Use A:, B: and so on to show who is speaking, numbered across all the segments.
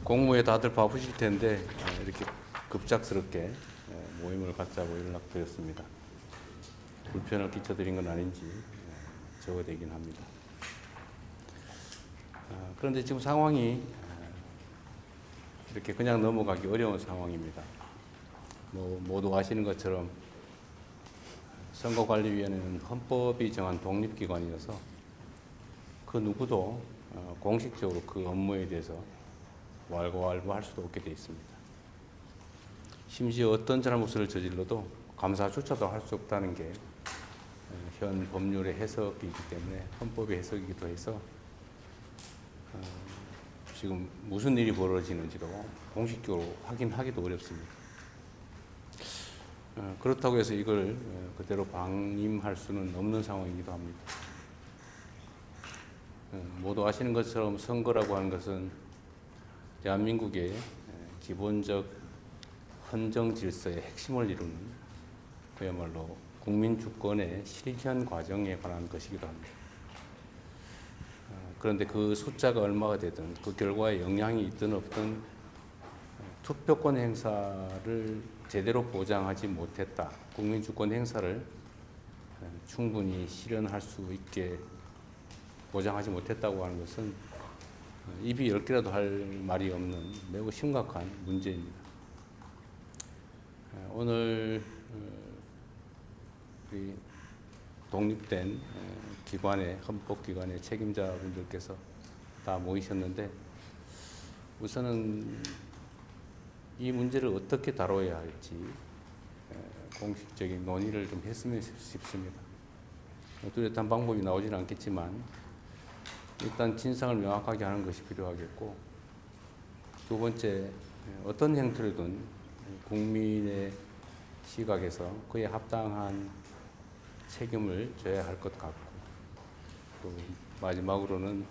A: 공무에 다들 바쁘실 텐데 이렇게 급작스럽게 모임을 갖자고 연락드렸습니다. 불편을 끼쳐드린 건 아닌지 적어되긴 합니다. 그런데 지금 상황이 이렇게 그냥 넘어가기 어려운 상황입니다. 모두 아시는 것처럼 선거관리위원회는 헌법이 정한 독립기관이어서 그 누구도 공식적으로 그 업무에 대해서 왈가왈부할 수도 없게 되어 있습니다. 심지어 어떤 잘못을 저질러도 감사조차도 할 수 없다는 게 현 법률의 해석이기 때문에 헌법의 해석이기도 해서 지금 무슨 일이 벌어지는지도 공식적으로 확인하기도 어렵습니다. 그렇다고 해서 이걸 그대로 방임할 수는 없는 상황이기도 합니다. 모두 아시는 것처럼 선거라고 하는 것은 대한민국의 기본적 헌정 질서의 핵심을 이루는 그야말로 국민 주권의 실현 과정에 관한 것이기도 합니다. 그런데 그 숫자가 얼마가 되든 그 결과에 영향이 있든 없든 투표권 행사를 제대로 보장하지 못했다. 국민 주권 행사를 충분히 실현할 수 있게 보장하지 못했다고 하는 것은 입이 10개라도 할 말이 없는 매우 심각한 문제입니다. 오늘 우리 독립된 기관의 헌법기관의 책임자분들께서 다 모이셨는데 우선은 이 문제를 어떻게 다뤄야 할지 공식적인 논의를 좀 했으면 싶습니다. 뚜렷한 방법이 나오지는 않겠지만 일단 진상을 명확하게 하는 것이 필요하겠고, 두 번째 어떤 형태로든 국민의 시각에서 그에 합당한 책임을 져야 할 것 같고, 또 마지막으로는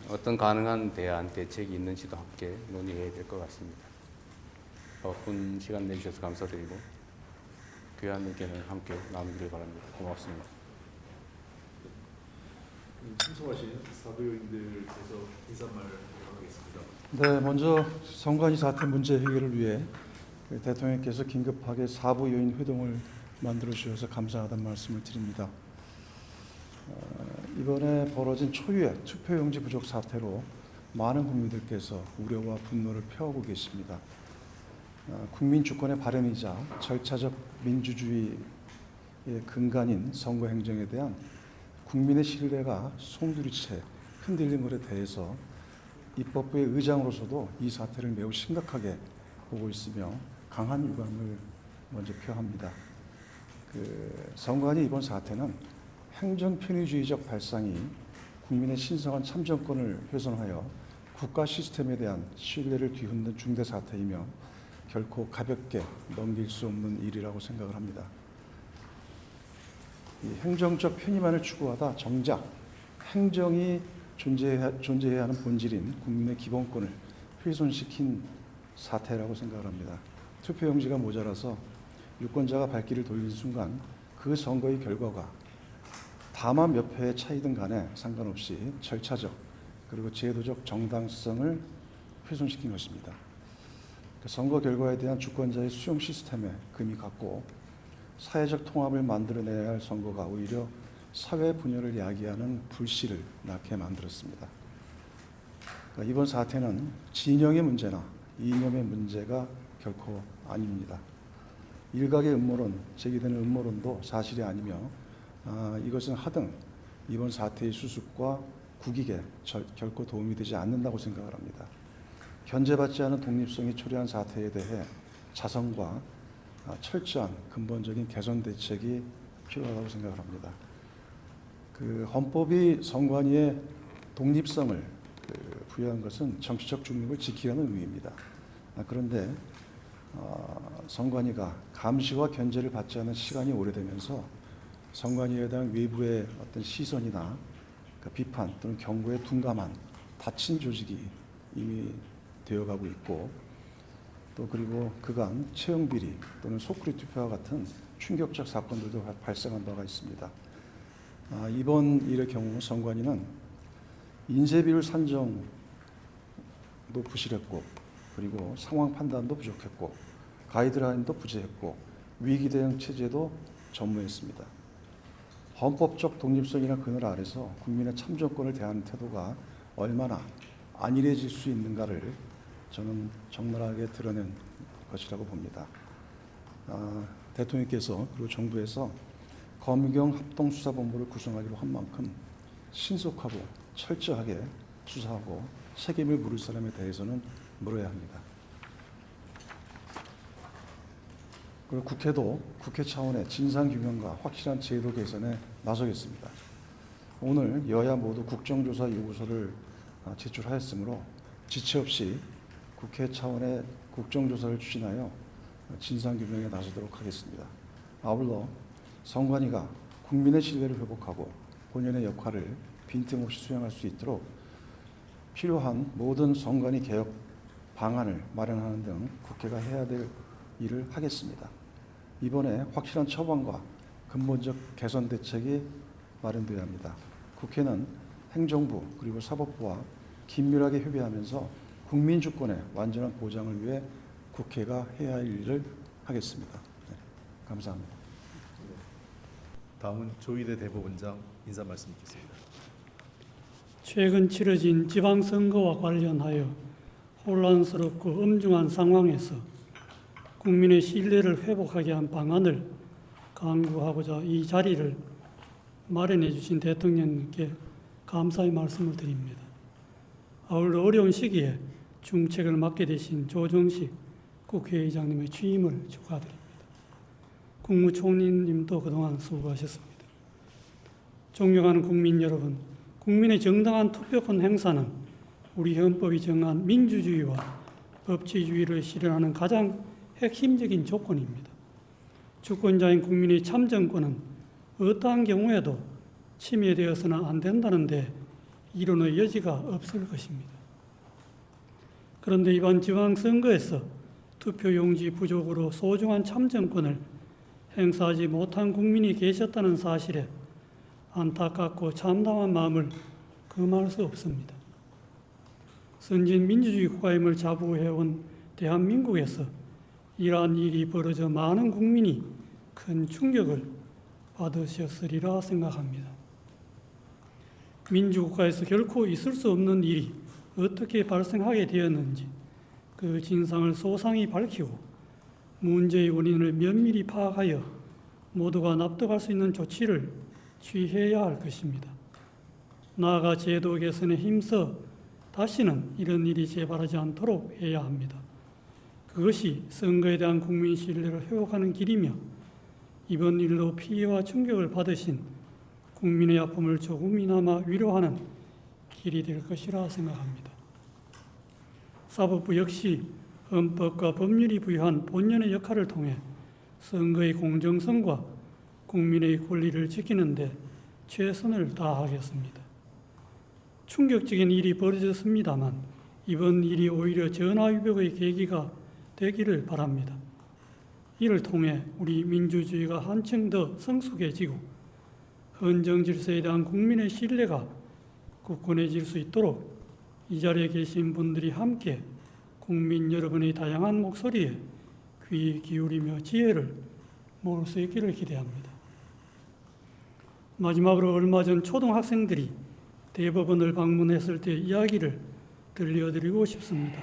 A: 어떤 가능한 대안, 대책이 있는지도 함께 논의해야 될 것 같습니다. 바쁜 시간 내주셔서 감사드리고 귀한 의견을 함께 나누기를 바랍니다. 고맙습니다.
B: 참석하신 사도위원들께서 인사말을 하겠습니다.
C: 네, 먼저 선관위 사태 문제 해결을 위해 대통령께서 긴급하게 사부 요인 회동을 만들어 주셔서 감사하다는 말씀을 드립니다. 이번에 벌어진 초유의 투표용지 부족 사태로 많은 국민들께서 우려와 분노를 표하고 계십니다. 국민 주권의 발현이자 절차적 민주주의의 근간인 선거 행정에 대한 국민의 신뢰가 송두리째 흔들린 것에 대해서 입법부의 의장으로서도 이 사태를 매우 심각하게 보고 있으며 강한 유감을 먼저 표합니다. 선관위 이번 사태는 행정 편의주의적 발상이 국민의 신성한 참정권을 훼손하여 국가 시스템에 대한 신뢰를 뒤흔든 중대 사태이며 결코 가볍게 넘길 수 없는 일이라고 생각을 합니다. 이 행정적 편의만을 추구하다 정작 행정이 존재해야 하는 본질인 국민의 기본권을 훼손시킨 사태라고 생각을 합니다. 투표용지가 모자라서 유권자가 발길을 돌린 순간 그 선거의 결과가 다만 몇 표의 차이든 간에 상관없이 절차적 그리고 제도적 정당성을 훼손시킨 것입니다. 선거 결과에 대한 주권자의 수용 시스템에 금이 갔고 사회적 통합을 만들어내야 할 선거가 오히려 사회 분열을 야기하는 불씨를 낳게 만들었습니다. 이번 사태는 진영의 문제나 이념의 문제가 결코 아닙니다. 일각의 음모론, 제기되는 음모론도 사실이 아니며 이것은 하등 이번 사태의 수습과 국익에 결코 도움이 되지 않는다고 생각을 합니다. 견제받지 않은 독립성이 초래한 사태에 대해 자성과 철저한 근본적인 개선 대책이 필요하다고 생각을 합니다. 헌법이 선관위의 독립성을 부여한 것은 정치적 중립을 지키라는 의미입니다. 그런데 선관위가 감시와 견제를 받지 않은 시간이 오래되면서 선관위에 대한 외부의 어떤 시선이나 그 비판 또는 경고에 둔감한 닫힌 조직이 이미 되어가고 있고, 또 그리고 그간 채용 비리 또는 속풀이 투표와 같은 충격적 사건들도 발생한 바가 있습니다. 이번 일의 경우 선관위는 인쇄비율 산정도 부실했고, 그리고 상황 판단도 부족했고, 가이드라인도 부재했고, 위기 대응 체제도 전무했습니다. 헌법적 독립성이나 그늘 아래서 국민의 참정권을 대하는 태도가 얼마나 안일해질 수 있는가를 저는 적나라하게 드러낸 것이라고 봅니다. 대통령께서 그리고 정부에서 검경 합동수사본부를 구성하기로 한 만큼 신속하고 철저하게 수사하고 책임을 물을 사람에 대해서는 물어야 합니다. 그리고 국회도 국회 차원의 진상규명과 확실한 제도 개선에 나서겠습니다. 오늘 여야 모두 국정조사 요구서를 제출하였으므로 지체 없이 국회 차원의 국정조사를 추진하여 진상규명에 나서도록 하겠습니다. 아울러 선관위가 국민의 신뢰를 회복하고 본연의 역할을 빈틈없이 수행할 수 있도록 필요한 모든 선관위 개혁 방안을 마련하는 등 국회가 해야 될 일을 하겠습니다. 이번에 확실한 처방과 근본적 개선 대책이 마련되어야 합니다. 국회는 행정부 그리고 사법부와 긴밀하게 협의하면서 국민 주권의 완전한 보장을 위해 국회가 해야 할 일을 하겠습니다. 네, 감사합니다.
B: 다음은 조희대 대법원장 인사 말씀 듣겠습니다.
D: 최근 치러진 지방선거와 관련하여 혼란스럽고 엄중한 상황에서 국민의 신뢰를 회복하게 한 방안을 강구하고자 이 자리를 마련해 주신 대통령님께 감사의 말씀을 드립니다. 아울러 어려운 시기에 중책을 맡게 되신 조정식 국회의장님의 취임을 축하드립니다. 국무총리님도 그동안 수고하셨습니다. 존경하는 국민 여러분, 국민의 정당한 투표권 행사는 우리 헌법이 정한 민주주의와 법치주의를 실현하는 가장 핵심적인 조건입니다. 주권자인 국민의 참정권은 어떠한 경우에도 침해되어서는 안 된다는데 이론의 여지가 없을 것입니다. 그런데 이번 지방선거에서 투표용지 부족으로 소중한 참정권을 행사하지 못한 국민이 계셨다는 사실에 안타깝고 참담한 마음을 금할 수 없습니다. 선진 민주주의 국가임을 자부해온 대한민국에서 이러한 일이 벌어져 많은 국민이 큰 충격을 받으셨으리라 생각합니다. 민주국가에서 결코 있을 수 없는 일이 어떻게 발생하게 되었는지 그 진상을 소상히 밝히고 문제의 원인을 면밀히 파악하여 모두가 납득할 수 있는 조치를 취해야 할 것입니다. 나아가 제도 개선에 힘써 다시는 이런 일이 재발하지 않도록 해야 합니다. 그것이 선거에 대한 국민 신뢰를 회복하는 길이며 이번 일로 피해와 충격을 받으신 국민의 아픔을 조금이나마 위로하는 길이 될 것이라 생각합니다. 사법부 역시 헌법과 법률이 부여한 본연의 역할을 통해 선거의 공정성과 국민의 권리를 지키는 데 최선을 다하겠습니다. 충격적인 일이 벌어졌습니다만 이번 일이 오히려 전화위복의 계기가 되기를 바랍니다. 이를 통해 우리 민주주의가 한층 더 성숙해지고 헌정 질서에 대한 국민의 신뢰가 굳건해질 수 있도록 이 자리에 계신 분들이 함께 국민 여러분의 다양한 목소리에 귀 기울이며 지혜를 모을 수 있기를 기대합니다. 마지막으로 얼마 전 초등학생들이 대법원을 방문했을 때 이야기를 들려드리고 싶습니다.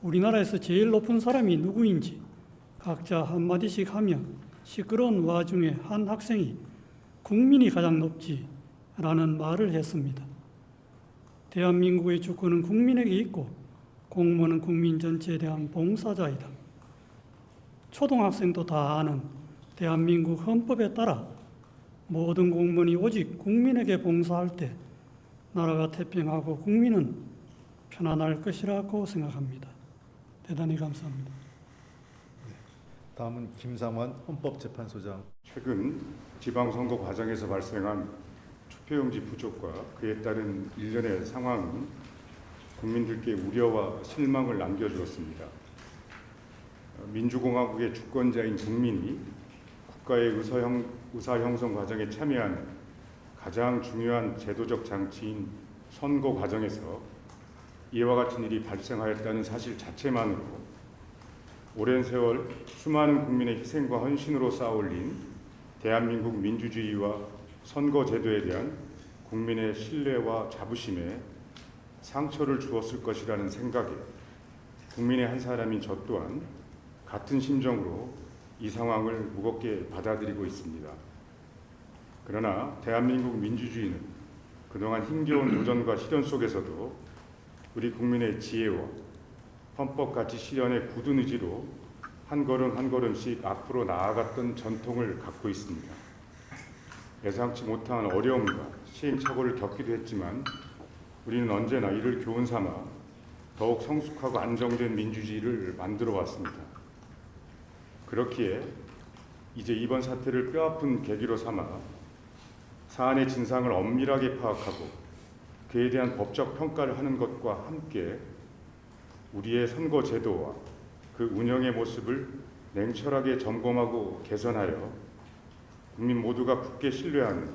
D: 우리나라에서 제일 높은 사람이 누구인지 각자 한마디씩 하며 시끄러운 와중에 한 학생이 국민이 가장 높지라는 말을 했습니다. 대한민국의 주권은 국민에게 있고 공무원은 국민 전체에 대한 봉사자이다. 초등학생도 다 아는 대한민국 헌법에 따라 모든 공무원이 오직 국민에게 봉사할 때 나라가 태평하고 국민은 편안할 것이라고 생각합니다. 대단히 감사합니다.
B: 다음은 김상환 헌법재판소장.
E: 최근 지방선거 과정에서 발생한 투표용지 부족과 그에 따른 일련의 상황은 국민들께 우려와 실망을 남겨주었습니다. 민주공화국의 주권자인 국민이 국가의 의사 형성 과정에 참여하는 가장 중요한 제도적 장치인 선거 과정에서 이와 같은 일이 발생하였다는 사실 자체만으로 오랜 세월 수많은 국민의 희생과 헌신으로 쌓아올린 대한민국 민주주의와 선거 제도에 대한 국민의 신뢰와 자부심에 상처를 주었을 것이라는 생각에 국민의 한 사람인 저 또한 같은 심정으로 이 상황을 무겁게 받아들이고 있습니다. 그러나 대한민국 민주주의는 그동안 힘겨운 도전과 시련 속에서도 우리 국민의 지혜와 헌법 가치 실현의 굳은 의지로 한 걸음 한 걸음씩 앞으로 나아갔던 전통을 갖고 있습니다. 예상치 못한 어려움과 시행착오를 겪기도 했지만 우리는 언제나 이를 교훈 삼아 더욱 성숙하고 안정된 민주주의를 만들어 왔습니다. 그렇기에 이제 이번 사태를 뼈아픈 계기로 삼아 사안의 진상을 엄밀하게 파악하고 그에 대한 법적 평가를 하는 것과 함께 우리의 선거 제도와 그 운영의 모습을 냉철하게 점검하고 개선하여 국민 모두가 굳게 신뢰하는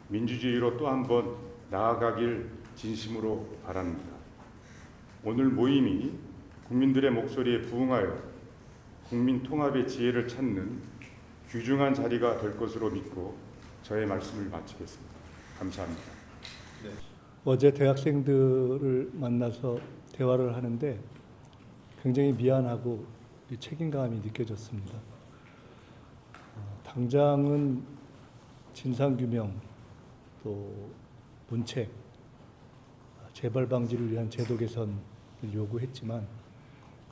E: 민주주의로 또 한 번 나아가길 진심으로 바랍니다. 오늘 모임이 국민들의 목소리에 부응하여 국민 통합의 지혜를 찾는 귀중한 자리가 될 것으로 믿고 저의 말씀을 마치겠습니다. 감사합니다.
F: 어제 대학생들을 만나서 대화를 하는데 굉장히 미안하고 책임감이 느껴졌습니다. 당장은 진상규명, 또 문책, 재발 방지를 위한 제도 개선을 요구했지만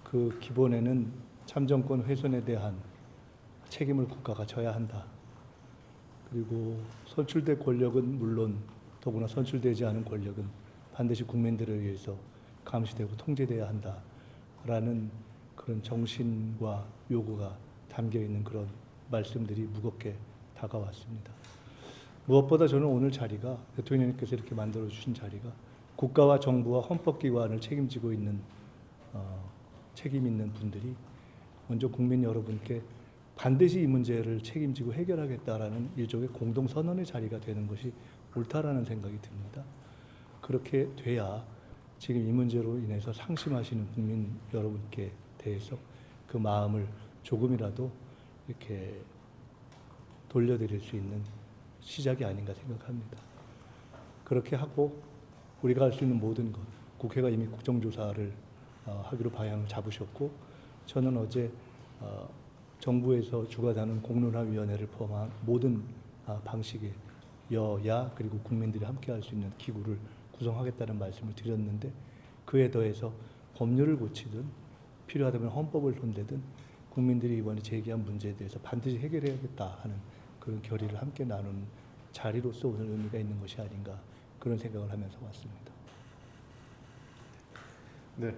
F: 그 기본에는 참정권 훼손에 대한 책임을 국가가 져야 한다. 그리고 선출된 권력은 물론 더구나 선출되지 않은 권력은 반드시 국민들을 위해서 감시되고 통제돼야 한다라는 그런 정신과 요구가 담겨 있는 그런 말씀들이 무겁게 다가왔습니다. 무엇보다 저는 오늘 자리가 대통령님께서 이렇게 만들어 주신 자리가 국가와 정부와 헌법기관을 책임지고 있는 책임 있는 분들이 먼저 국민 여러분께 반드시 이 문제를 책임지고 해결하겠다라는 일종의 공동선언의 자리가 되는 것이 옳다라는 생각이 듭니다. 그렇게 돼야 지금 이 문제로 인해서 상심하시는 국민 여러분께 대해서 그 마음을 조금이라도 이렇게 돌려드릴 수 있는 시작이 아닌가 생각합니다. 그렇게 하고 우리가 할 수 있는 모든 것, 국회가 이미 국정조사를 하기로 방향을 잡으셨고 저는 어제 정부에서 주관하는 공론화위원회를 포함한 모든 방식의 여야 그리고 국민들이 함께 할 수 있는 기구를 구성하겠다는 말씀을 드렸는데 그에 더해서 법률을 고치든 필요하다면 헌법을 손대든 국민들이 이번에 제기한 문제에 대해서 반드시 해결해야겠다 하는 그런 결의를 함께 나누는 자리로서 오늘 의미가 있는 것이 아닌가 그런 생각을 하면서 왔습니다.
B: 네,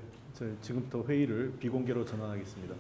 B: 지금부터 회의를 비공개로 전환하겠습니다.